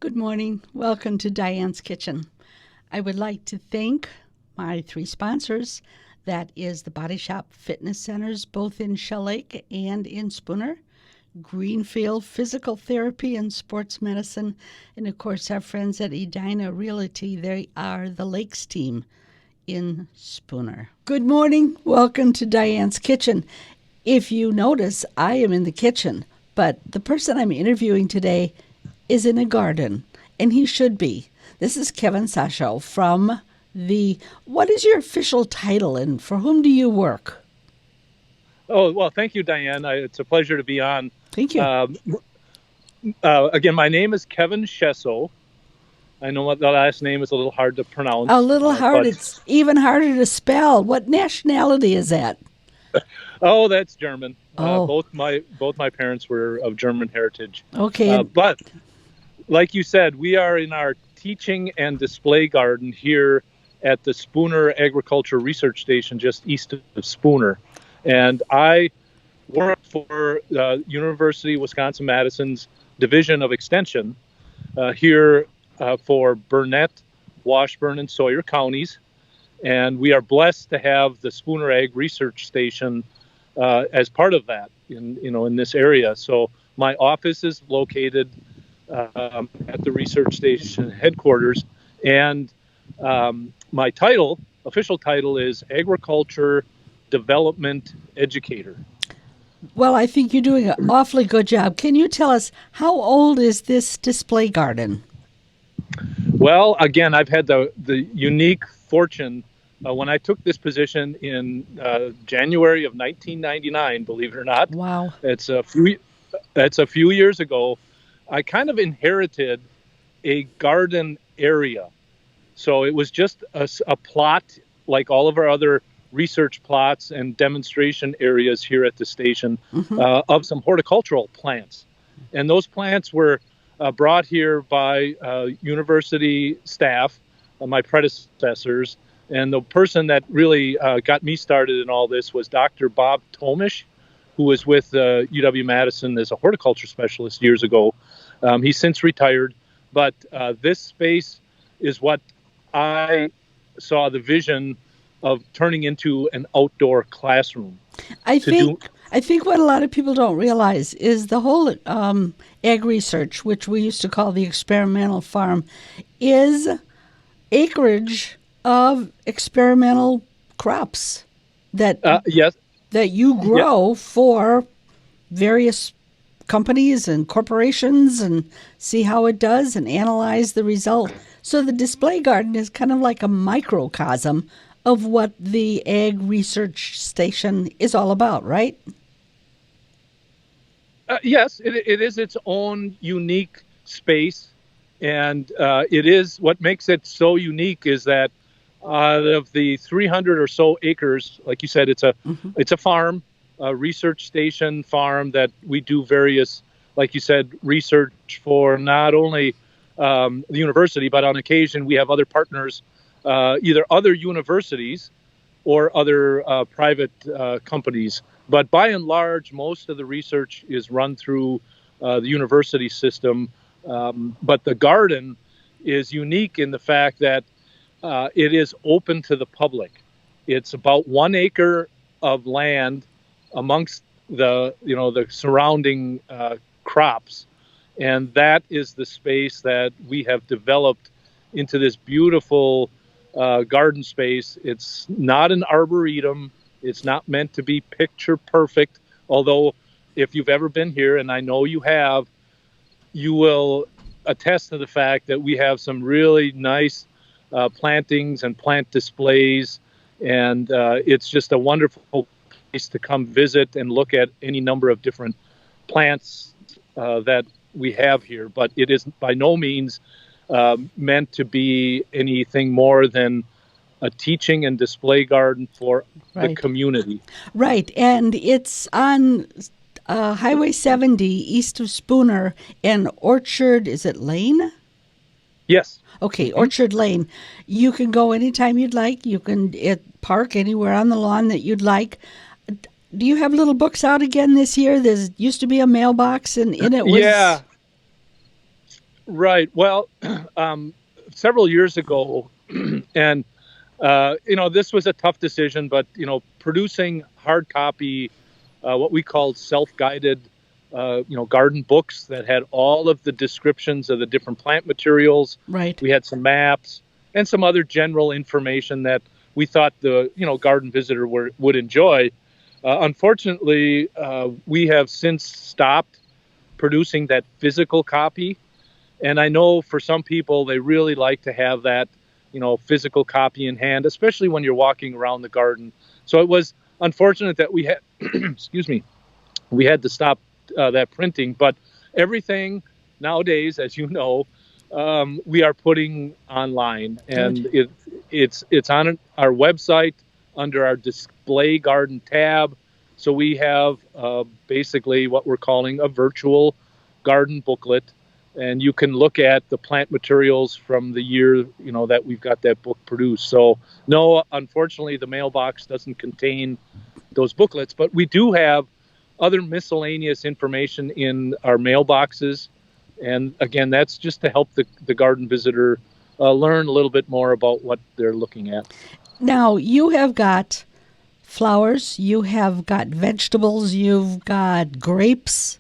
Good morning. Welcome to Diane's Kitchen. I would like to thank my three sponsors. That is the Body Shop Fitness Centers, both in Shell Lake and in Spooner, Greenfield Physical Therapy and Sports Medicine, and of course our friends at Edina Realty. They are the Lakes team in Spooner. Good morning. Welcome to Diane's Kitchen. If you notice, I am in the kitchen, but the person I'm interviewing today is in a garden, and he should be. This is Kevin Schoessow from what is your official title, and for whom do you work? Oh, well, thank you, Diane. It's a pleasure to be on. Thank you. Again, my name is Kevin Schoessow. I know the last name is a little hard to pronounce. A little hard. It's even harder to spell. What nationality is that? Oh, that's German. Oh. Both my parents were of German heritage. Okay. But like you said, we are in our teaching and display garden here at the Spooner Agriculture Research Station just east of Spooner. And I work for University of Wisconsin-Madison's Division of Extension here for Burnett, Washburn, and Sawyer counties. And we are blessed to have the Spooner Ag Research Station as part of that in this area. So my office is located at the research station headquarters, and my official title is Agriculture Development Educator. Well, I think you're doing an awfully good job. Can you tell us, how old is this display garden? Well, again, I've had the unique fortune when I took this position in January of 1999, believe it or not. Wow. It's a few years ago. I kind of inherited a garden area. So it was just a plot like all of our other research plots and demonstration areas here at the station of some horticultural plants. And those plants were brought here by university staff, my predecessors. And the person that really got me started in all this was Dr. Bob Tomish, who was with UW-Madison as a horticulture specialist years ago. He's since retired, but this space is what I saw the vision of turning into an outdoor classroom. I think what a lot of people don't realize is the whole ag research, which we used to call the experimental farm, is acreage of experimental crops that you grow for various companies and corporations, and see how it does and analyze the result. So the display garden is kind of like a microcosm of what the Ag Research Station is all about, right? Yes, it is its own unique space. And it is what makes it so unique is that out of the 300 or so acres, like you said, it's a farm, a research station farm that we do various, like you said, research for not only the university, but on occasion we have other partners, either other universities or other private companies. But by and large, most of the research is run through the university system. But the garden is unique in the fact that it is open to the public. It's about 1 acre of land amongst the surrounding crops, and that is the space that we have developed into this beautiful garden space. It's not an arboretum. It's not meant to be picture perfect. Although, if you've ever been here, and I know you have, you will attest to the fact that we have some really nice plantings and plant displays, and it's just a wonderful place to come visit and look at any number of different plants that we have here. But it is by no means meant to be anything more than a teaching and display garden for the community. Right, and it's on Highway 70 east of Spooner and Orchard, is it Lane? Yes. Okay, Orchard Lane. You can go anytime you'd like. You can park anywhere on the lawn that you'd like. Do you have little books out again this year? There used to be a mailbox, and in it was... Yeah. Right. Well, several years ago, and this was a tough decision, but producing hard copy, what we called self-guided, garden books that had all of the descriptions of the different plant materials. Right. We had some maps and some other general information that we thought the garden visitor would enjoy. Unfortunately, we have since stopped producing that physical copy. And I know for some people, they really like to have that, physical copy in hand, especially when you're walking around the garden. So it was unfortunate that we had, excuse me, we had to stop that printing. But everything nowadays, as you know, we are putting online, and it's on our website under our display garden tab. So we have basically what we're calling a virtual garden booklet, and you can look at the plant materials from the year that we've got that book produced. So no, unfortunately, the mailbox doesn't contain those booklets, but we do have other miscellaneous information in our mailboxes. And again, that's just to help the garden visitor learn a little bit more about what they're looking at. Now, you have got flowers, you have got vegetables, you've got grapes,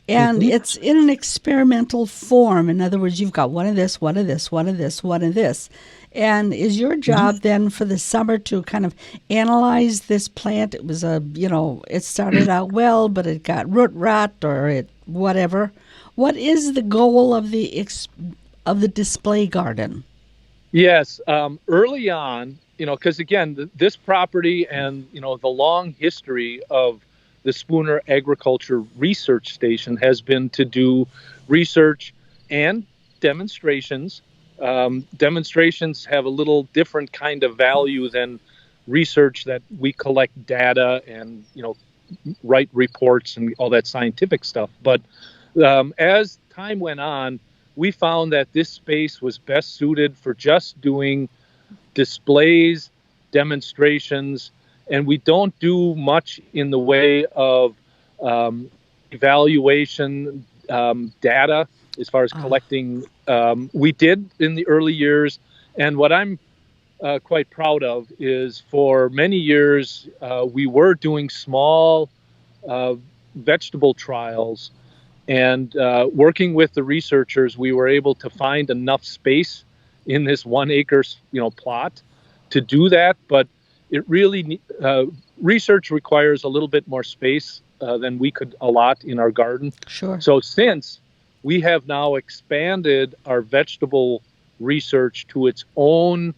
and it's in an experimental form. In other words, you've got one of this, one of this, one of this, one of this. And is your job then for the summer to kind of analyze this plant? It was it started out well, but it got root rot or it whatever. What is the goal of the display garden? Yes, early on, because again, this property and the long history of the Spooner Agriculture Research Station has been to do research and demonstrations. Demonstrations have a little different kind of value than research that we collect data and write reports and all that scientific stuff. But as time went on, we found that this space was best suited for just doing displays, demonstrations, and we don't do much in the way of evaluation data as far as collecting. We did in the early years, and what I'm quite proud of is for many years we were doing small vegetable trials, and working with the researchers, we were able to find enough space in this 1 acre plot to do that. But it really research requires a little bit more space than we could allot in our garden. Sure. So since we have now expanded our vegetable research to its own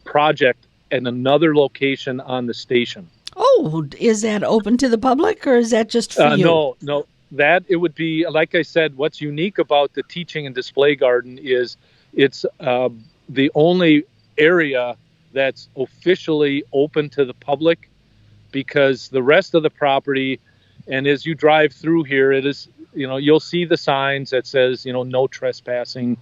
project in another location on the station. Oh, is that open to the public or is that just for you? No. That it would be, like I said, what's unique about the teaching and display garden is it's the only area that's officially open to the public, because the rest of the property, and as you drive through here, it is, you'll see the signs that says, no trespassing.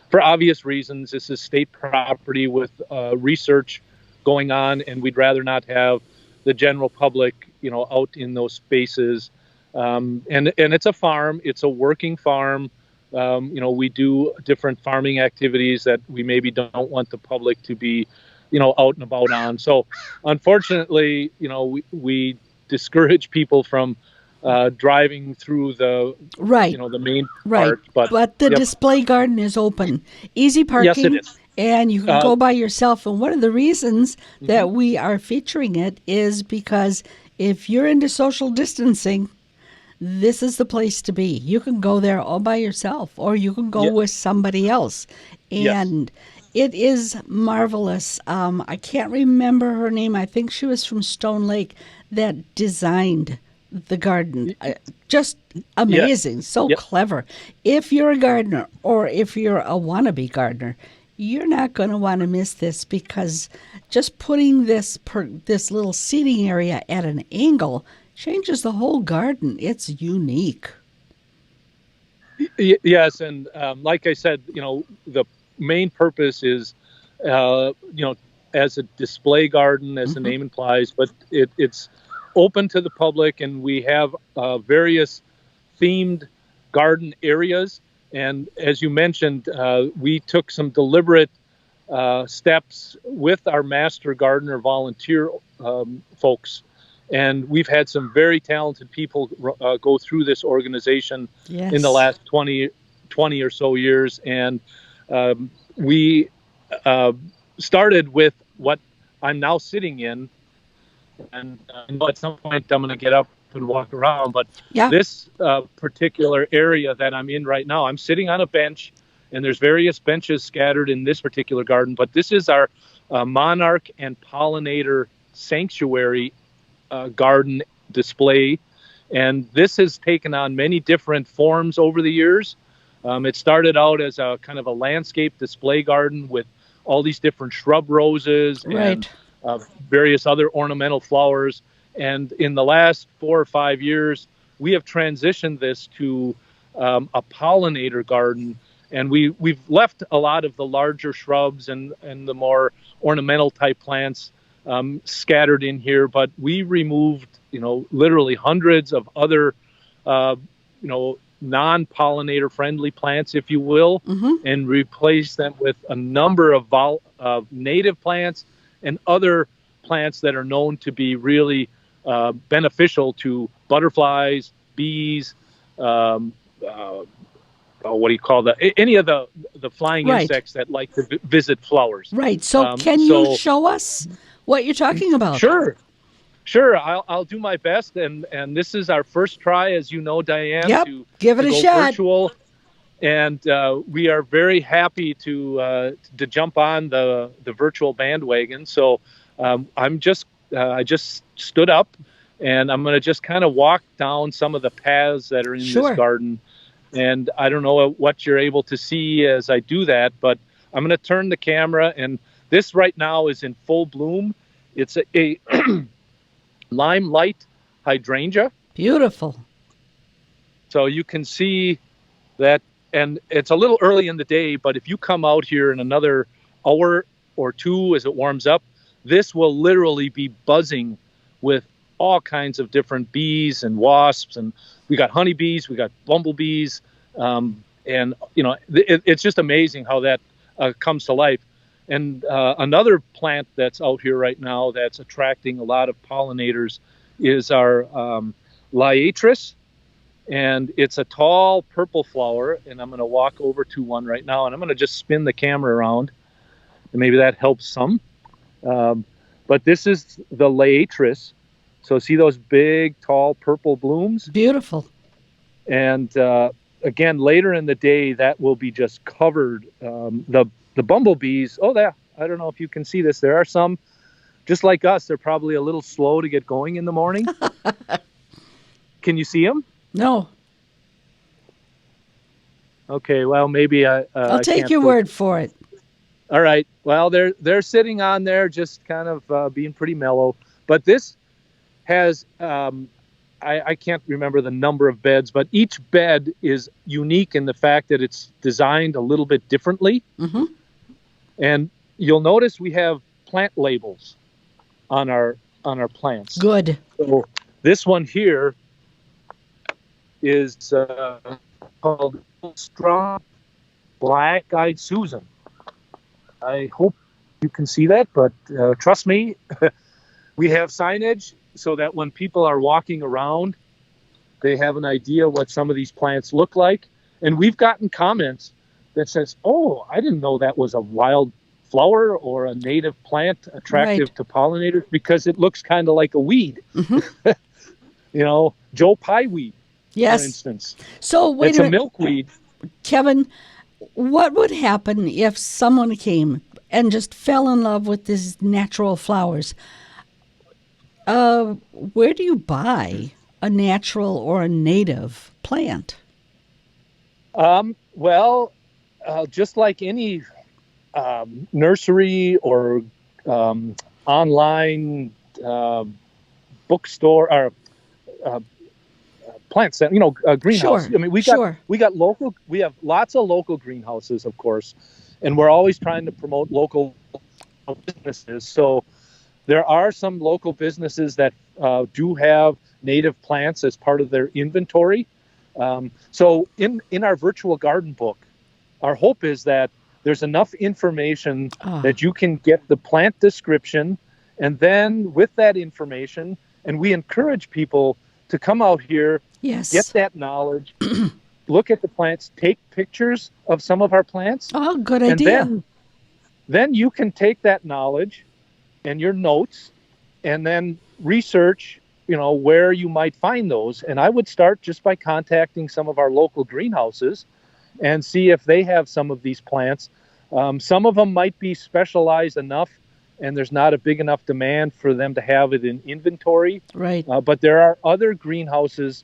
For obvious reasons, this is state property with research going on, and we'd rather not have the general public, out in those spaces. And it's a farm. It's a working farm. We do different farming activities that we maybe don't want the public to be, out and about on. So unfortunately, we discourage people from driving through the the main part. But the display garden is open, easy parking. Yes, it is. And you can go by yourself. And one of the reasons that we are featuring it is because if you're into social distancing, this is the place to be. You can go there all by yourself, or you can go with somebody else. And it is marvelous. I can't remember her name. I think she was from Stone Lake that designed the garden. Just amazing. So clever. If you're a gardener or if you're a wannabe gardener, you're not going to want to miss this, because just putting this little seating area at an angle changes the whole garden. It's unique. Yes, and like I said, the main purpose is, as a display garden, as the name implies, but it's open to the public, and we have various themed garden areas. And as you mentioned, we took some deliberate steps with our master gardener volunteer folks. And we've had some very talented people go through this organization in the last 20 or so years. And we started with what I'm now sitting in. And I know at some point I'm going to get up and walk around. But this particular area that I'm in right now, I'm sitting on a bench. And there's various benches scattered in this particular garden. But this is our monarch and pollinator sanctuary garden display, and this has taken on many different forms over the years. It started out as a kind of a landscape display garden with all these different shrub roses and various other ornamental flowers. And in the last 4 or 5 years, we have transitioned this to a pollinator garden, and we've left a lot of the larger shrubs and the more ornamental type plants scattered in here, but we removed, literally hundreds of other, non-pollinator friendly plants, if you will, and replaced them with a number of native plants and other plants that are known to be really beneficial to butterflies, bees, any of the flying insects that like to visit flowers. Right. So can you show us what you're talking about? Sure. I'll do my best. And this is our first try, as you know, Diane, to give it a shot. Virtual. And we are very happy to jump on the virtual bandwagon. So I just stood up, and I'm going to just kind of walk down some of the paths that are in this garden. And I don't know what you're able to see as I do that, but I'm going to turn the camera, and this right now is in full bloom. It's a limelight hydrangea. Beautiful. So you can see that, and it's a little early in the day, but if you come out here in another hour or two as it warms up, this will literally be buzzing with all kinds of different bees and wasps, and we got honeybees, we got bumblebees, and it's just amazing how that comes to life. And another plant that's out here right now that's attracting a lot of pollinators is our liatris, and it's a tall purple flower. And I'm going to walk over to one right now, and I'm going to just spin the camera around, and maybe that helps some. But this is the liatris. So see those big, tall purple blooms? Beautiful. And again, later in the day, that will be just covered. The bumblebees, I don't know if you can see this. There are some, just like us, they're probably a little slow to get going in the morning. Can you see them? No. Okay, well, maybe I'll take your word for it. All right. Well, they're sitting on there just kind of being pretty mellow. But this has, I can't remember the number of beds, but each bed is unique in the fact that it's designed a little bit differently. Mm-hmm. And you'll notice we have plant labels on our plants. Good. So this one here is called Strong Black-Eyed Susan. I hope you can see that, but trust me, we have signage so that when people are walking around, they have an idea what some of these plants look like. And we've gotten comments that says, oh, I didn't know that was a wild flower or a native plant attractive to pollinators because it looks kind of like a weed. Mm-hmm. Joe Pye weed, for instance. So it's a milkweed. Kevin, what would happen if someone came and just fell in love with these natural flowers? Where do you buy a natural or a native plant? Just like any nursery or online bookstore or plant center, greenhouse. Sure. I mean, we have lots of local greenhouses, of course, and we're always trying to promote local businesses. So there are some local businesses that do have native plants as part of their inventory. So in our virtual garden book, our hope is that there's enough information that you can get the plant description, and then with that information, and we encourage people to come out here, Yes. get that knowledge, look at the plants, take pictures of some of our plants. Oh, good and idea. then you can take that knowledge and your notes and then research, where you might find those. And I would start just by contacting some of our local greenhouses and see if they have some of these plants. Some of them might be specialized enough and there's not a big enough demand for them to have it in inventory. Right. But there are other greenhouses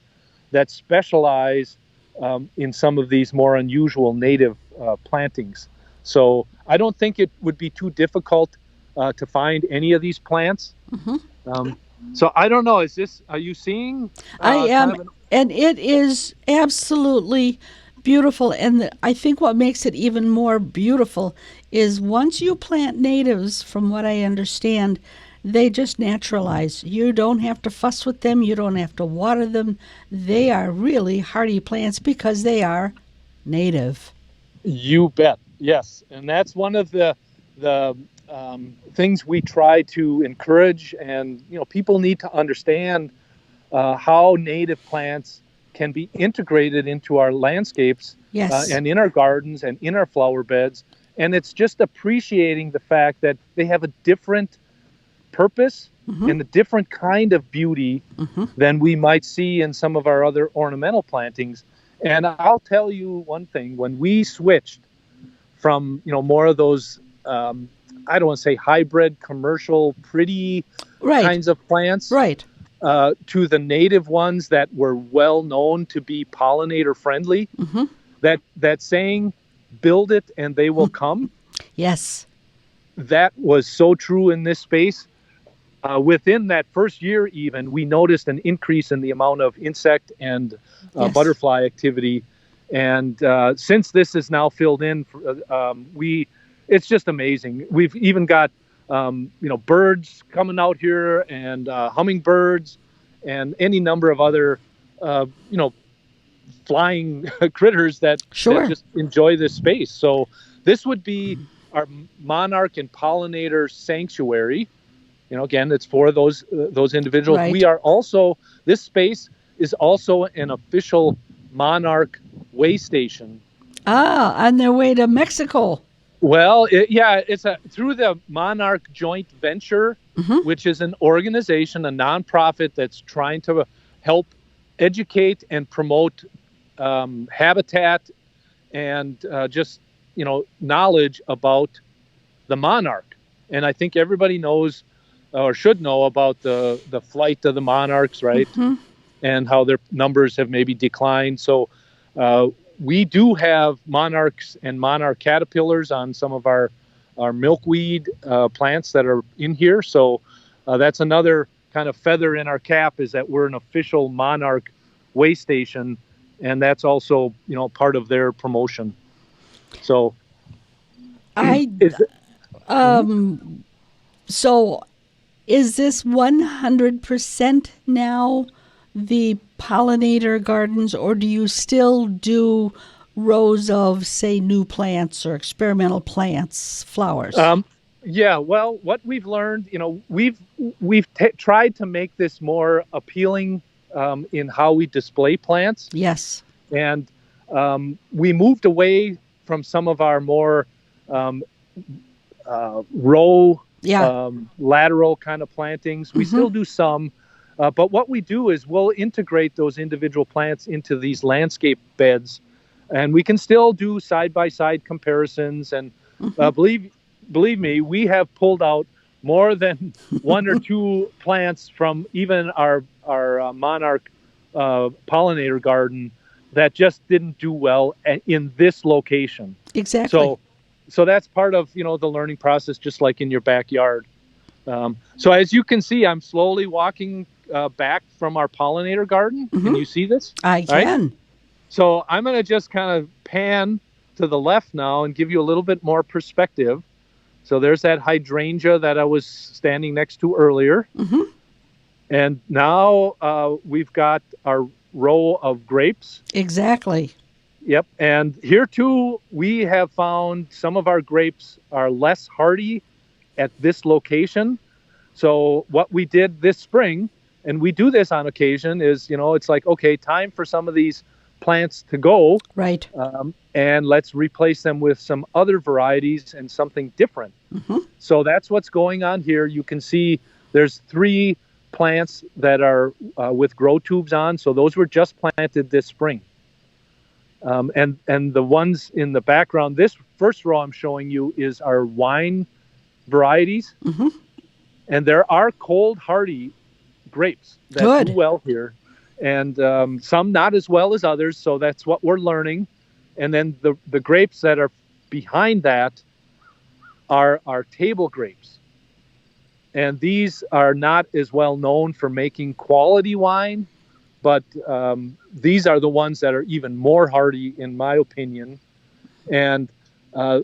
that specialize in some of these more unusual native plantings. So I don't think it would be too difficult to find any of these plants. So I don't know. Are you seeing? I am, and it is absolutely beautiful. And I think what makes it even more beautiful is once you plant natives, from what I understand, they just naturalize. You don't have to fuss with them. You don't have to water them. They are really hardy plants because they are native. You bet. Yes. And that's one of the things we try to encourage. And, people need to understand how native plants can be integrated into our landscapes. Yes. And in our gardens and in our flower beds. And it's just appreciating the fact that they have a different purpose and a different kind of beauty than we might see in some of our other ornamental plantings. And I'll tell you one thing, when we switched from, more of those, I don't want to say hybrid, commercial, pretty kinds of plants, to the native ones that were well known to be pollinator friendly, that saying, build it and they will come. Yes. That was so true in this space. Within that first year even, we noticed an increase in the amount of insect and butterfly activity. And since this is now filled in, it's just amazing. We've even got, birds coming out here and hummingbirds and any number of other, flying critters that just enjoy this space. So this would be our monarch and pollinator sanctuary. Again, it's for those individuals. Right. We are also, this space is also an official monarch way station. On their way to Mexico. Well, it's through the Monarch Joint Venture, which is an organization, a nonprofit that's trying to help educate and promote habitat and just knowledge about the monarch. And I think everybody knows or should know about the flight of the monarchs, right? And how their numbers have maybe declined. So we do have monarchs and monarch caterpillars on some of our milkweed plants that are in here. So that's another kind of feather in our cap, is that we're an official monarch way station, and that's also part of their promotion. So so is this 100% now the pollinator gardens, or do you still do rows of, say, new plants or experimental plants, flowers? Well, what we've learned, we've tried to make this more appealing in how we display plants. Yes. And we moved away from some of our more row, lateral kind of plantings. We still do some, but what we do is we'll integrate those individual plants into these landscape beds, and we can still do side-by-side comparisons. And believe me, we have pulled out more than one or two plants from even our monarch pollinator garden that just didn't do well in this location. Exactly. So that's part of the learning process, just like in your backyard. So as you can see, I'm slowly walking back from our pollinator garden. Can you see this? I can. Right? So I'm going to just kind of pan to the left now and give you a little bit more perspective. So there's that hydrangea that I was standing next to earlier. And now we've got our row of grapes. Exactly. Yep. And here too, we have found some of our grapes are less hardy at this location. So what we did this spring, and we do this on occasion, is, it's like, okay, time for some of these plants to go. Right. And let's replace them with some other varieties and something different. Mm-hmm. So that's what's going on here. You can see there's 3 plants that are with grow tubes on. So those were just planted this spring. And the ones in the background, this first row I'm showing you is our wine varieties. Mm-hmm. And there are cold hardy grapes that do well here. And some not as well as others. So that's what we're learning. And then the grapes that are behind that are our table grapes. And these are not as well known for making quality wine, but these are the ones that are even more hardy, in my opinion, and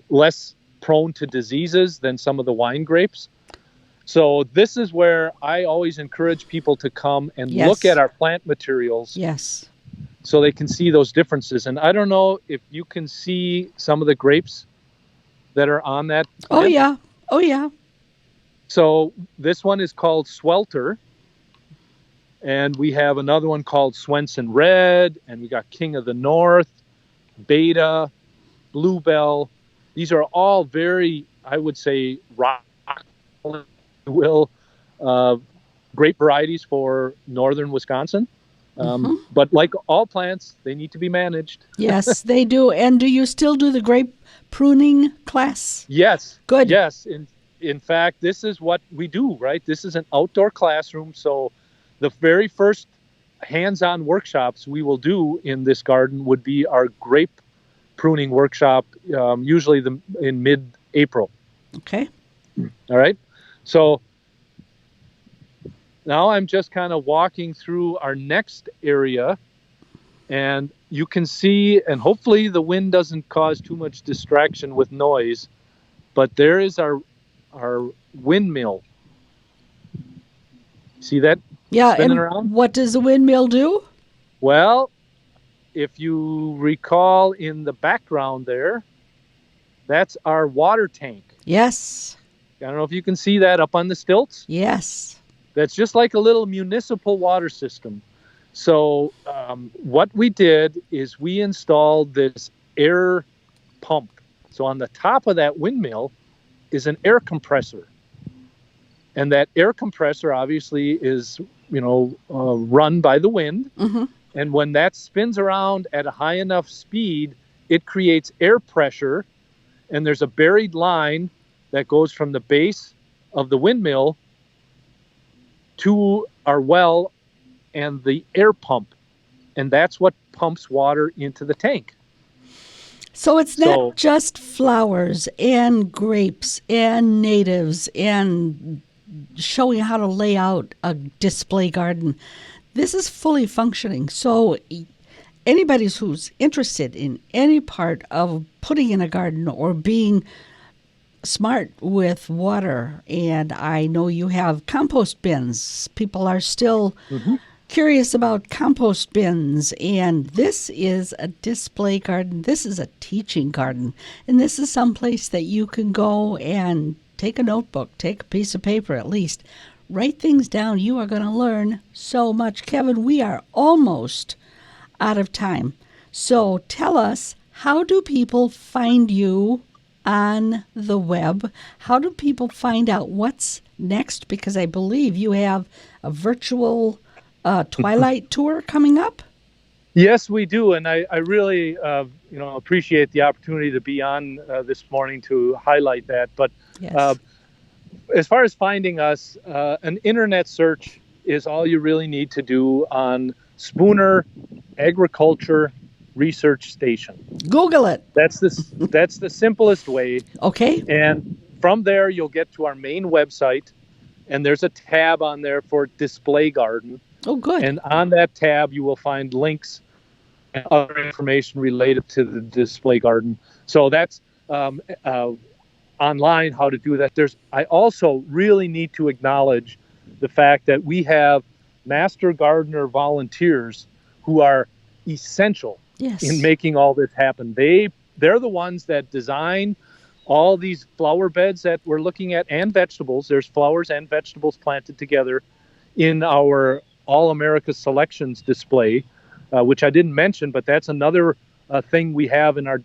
less prone to diseases than some of the wine grapes. So this is where I always encourage people to come and look at our plant materials. Yes. So they can see those differences. And I don't know if you can see some of the grapes that are on that. Oh, yeah. Oh, yeah. So this one is called Swelter. And we have another one called Swenson Red. And we got King of the North, Beta, Bluebell. These are all very, I would say, rock, grape varieties for northern Wisconsin. But like all plants, they need to be managed. Yes, they do. And do you still do the grape pruning class? Yes. Good. Yes. In fact, this is what we do, right? This is an outdoor classroom. So the very first hands-on workshops we will do in this garden would be our grape pruning workshop, usually in mid-April. Okay. All right. So now I'm just kind of walking through our next area, and you can see, and hopefully the wind doesn't cause too much distraction with noise, but there is our windmill. See that? Yeah, spinning and around? What does the windmill do? Well, if you recall in the background there, that's our water tank. Yes. I don't know if you can see that up on the stilts. Yes. That's just like a little municipal water system. So what we did is we installed this air pump. So on the top of that windmill is an air compressor. And that air compressor obviously is, run by the wind. Mm-hmm. And when that spins around at a high enough speed, it creates air pressure. And there's a buried line that goes from the base of the windmill to our well and the air pump. And that's what pumps water into the tank. So it's not just flowers and grapes and natives and showing how to lay out a display garden. This is fully functioning. So anybody who's interested in any part of putting in a garden or being smart with water, and I know you have compost bins. People are still curious about compost bins, and this is a display garden. This is a teaching garden, and this is someplace that you can go and take a notebook, take a piece of paper at least, write things down. You are going to learn so much. Kevin, we are almost out of time. So tell us, how do people find you on the web? How do people find out what's next? Because I believe you have a virtual Twilight tour coming up. Yes, we do. And I really, appreciate the opportunity to be on this morning to highlight that. But yes. As far as finding us, an internet search is all you really need to do on Spooner Agriculture Research Station. Google it. That's the simplest way. Okay. And from there, you'll get to our main website, and there's a tab on there for Display Garden. Oh, good. And on that tab, you will find links and other information related to the Display Garden. So that's online, how to do that. I also really need to acknowledge the fact that we have master gardener volunteers who are essential Yes. in making all this happen. They're the ones that design all these flower beds that we're looking at, and vegetables. There's flowers and vegetables planted together in our All America Selections display, which I didn't mention, but that's another thing we have in our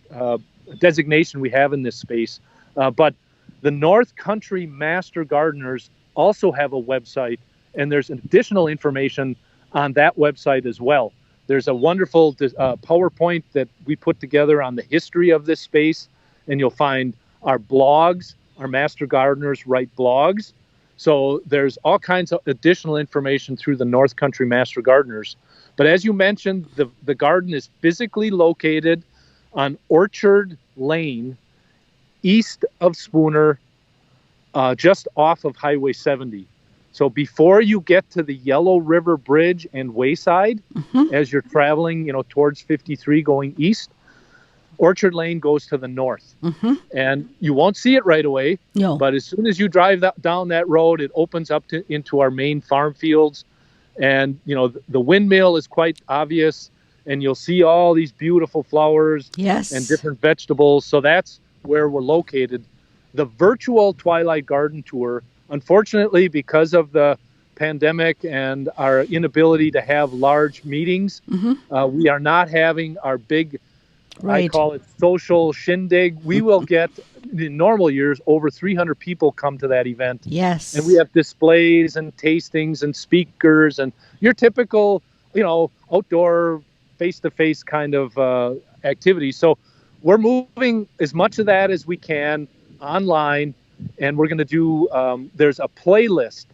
designation we have in this space. But the North Country Master Gardeners also have a website, and there's additional information on that website as well. There's a wonderful PowerPoint that we put together on the history of this space, and you'll find our blogs. Our Master Gardeners write blogs. So there's all kinds of additional information through the North Country Master Gardeners. But as you mentioned, the garden is physically located on Orchard Lane, east of Spooner, just off of Highway 70. So before you get to the Yellow River Bridge and Wayside, as you're traveling, towards 53 going east, Orchard Lane goes to the north. And you won't see it right away. No. But as soon as you drive down that road, it opens up into our main farm fields. And, the windmill is quite obvious. And you'll see all these beautiful flowers and different vegetables. So that's where we're located. The virtual Twilight Garden Tour, unfortunately, because of the pandemic and our inability to have large meetings, we are not having our big, I call it social shindig. We will get, in normal years, over 300 people come to that event. Yes. And we have displays and tastings and speakers and your typical, outdoor face-to-face kind of activity. So we're moving as much of that as we can online, and we're going to do, there's a playlist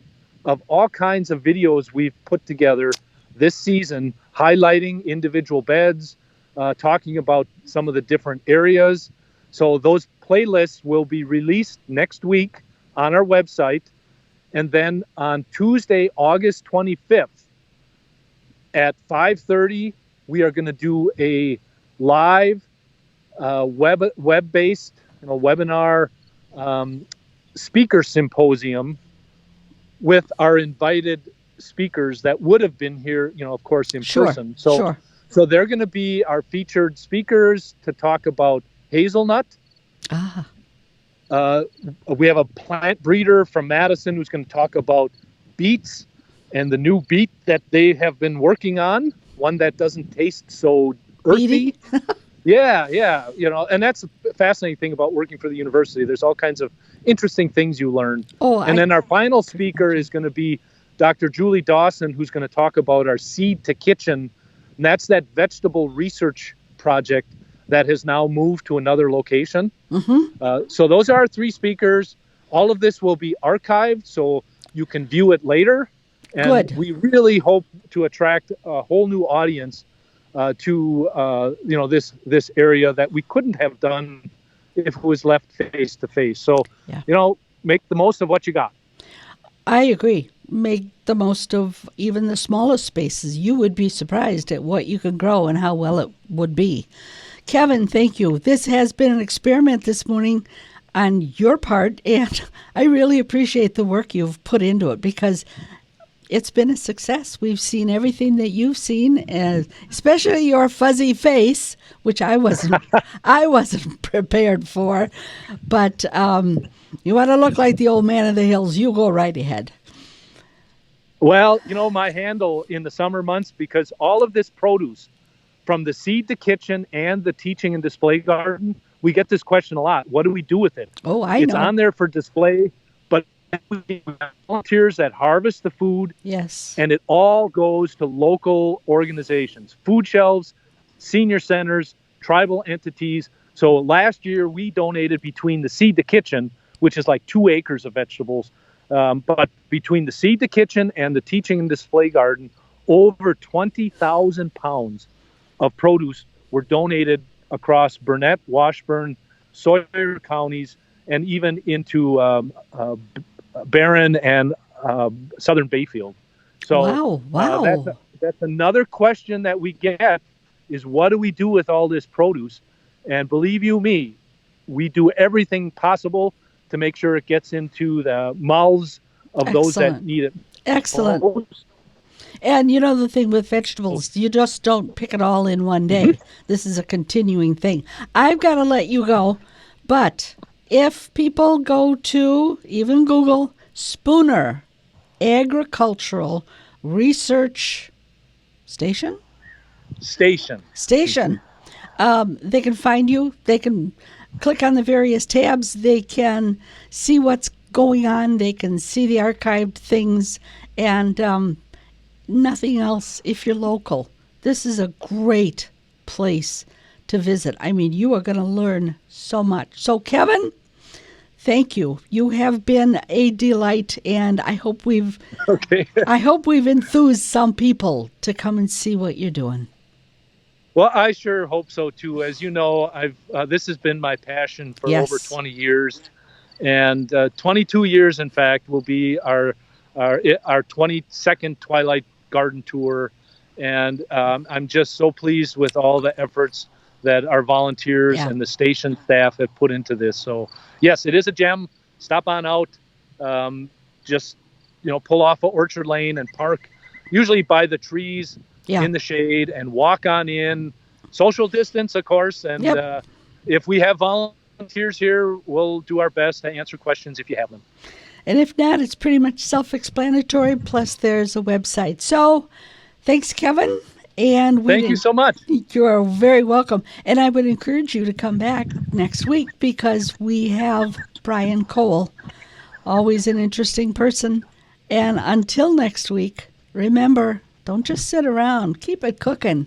of all kinds of videos we've put together this season, highlighting individual beds, talking about some of the different areas. So those playlists will be released next week on our website. And then on Tuesday, August 25th at 5:30, we are going to do a live web-based webinar speaker symposium with our invited speakers that would have been here, of course, in person. So they're going to be our featured speakers to talk about hazelnut. We have a plant breeder from Madison who's going to talk about beets and the new beet that they have been working on, one that doesn't taste so earthy. Yeah. And that's a fascinating thing about working for the university. There's all kinds of interesting things you learn. Then our final speaker is going to be Dr. Julie Dawson, who's going to talk about our Seed to Kitchen. And that's that vegetable research project that has now moved to another location. So those are our three speakers. All of this will be archived, so you can view it later. And we really hope to attract a whole new audience to this area that we couldn't have done if it was left face to face. So make the most of what you got. I agree. Make the most of even the smallest spaces. You would be surprised at what you can grow and how well it would be. Kevin, thank you. This has been an experiment this morning on your part, and I really appreciate the work you've put into it because it's been a success. We've seen everything that you've seen, especially your fuzzy face, which I wasn't prepared for. But you want to look like the old man of the hills, you go right ahead. Well, my handle in the summer months, because all of this produce from the Seed to Kitchen and the Teaching and Display Garden, we get this question a lot. What do we do with it? It's on there for display, but we have volunteers that harvest the food. Yes. And it all goes to local organizations, food shelves, senior centers, tribal entities. So last year we donated between the Seed to Kitchen, which is like 2 acres of vegetables, but between the Seed to Kitchen and the Teaching and Display Garden, over 20,000 pounds of produce were donated across Burnett, Washburn, Sawyer counties, and even into Barron and Southern Bayfield. So wow. That's another question that we get is what do we do with all this produce? And believe you me, we do everything possible to make sure it gets into the mouths of those that need it. Excellent. And you know the thing with vegetables, you just don't pick it all in one day. This is a continuing thing. I've got to let you go, but if people go to even Google Spooner Agricultural Research Station, they can find you. They can click on the various tabs. They can see what's going on. They can see the archived things and nothing else if you're local. This is a great place to visit. I mean, you are going to learn so much. So, Kevin, thank you. You have been a delight, and I hope we've enthused some people to come and see what you're doing. Well, I sure hope so too. As you know, this has been my passion for over 20 years, and 22 years, in fact, will be our 22nd Twilight Garden Tour, and I'm just so pleased with all the efforts that our volunteers and the station staff have put into this. So, yes, it is a gem. Stop on out. Just pull off of Orchard Lane and park, usually by the trees. In the shade, and walk on in. Social distance, of course, and if we have volunteers here, we'll do our best to answer questions if you have them. And if not, it's pretty much self-explanatory, plus there's a website. So thanks, Kevin. And thank you so much. You are very welcome. And I would encourage you to come back next week because we have Brian Cole, always an interesting person. And until next week, remember, don't just sit around. Keep it cooking.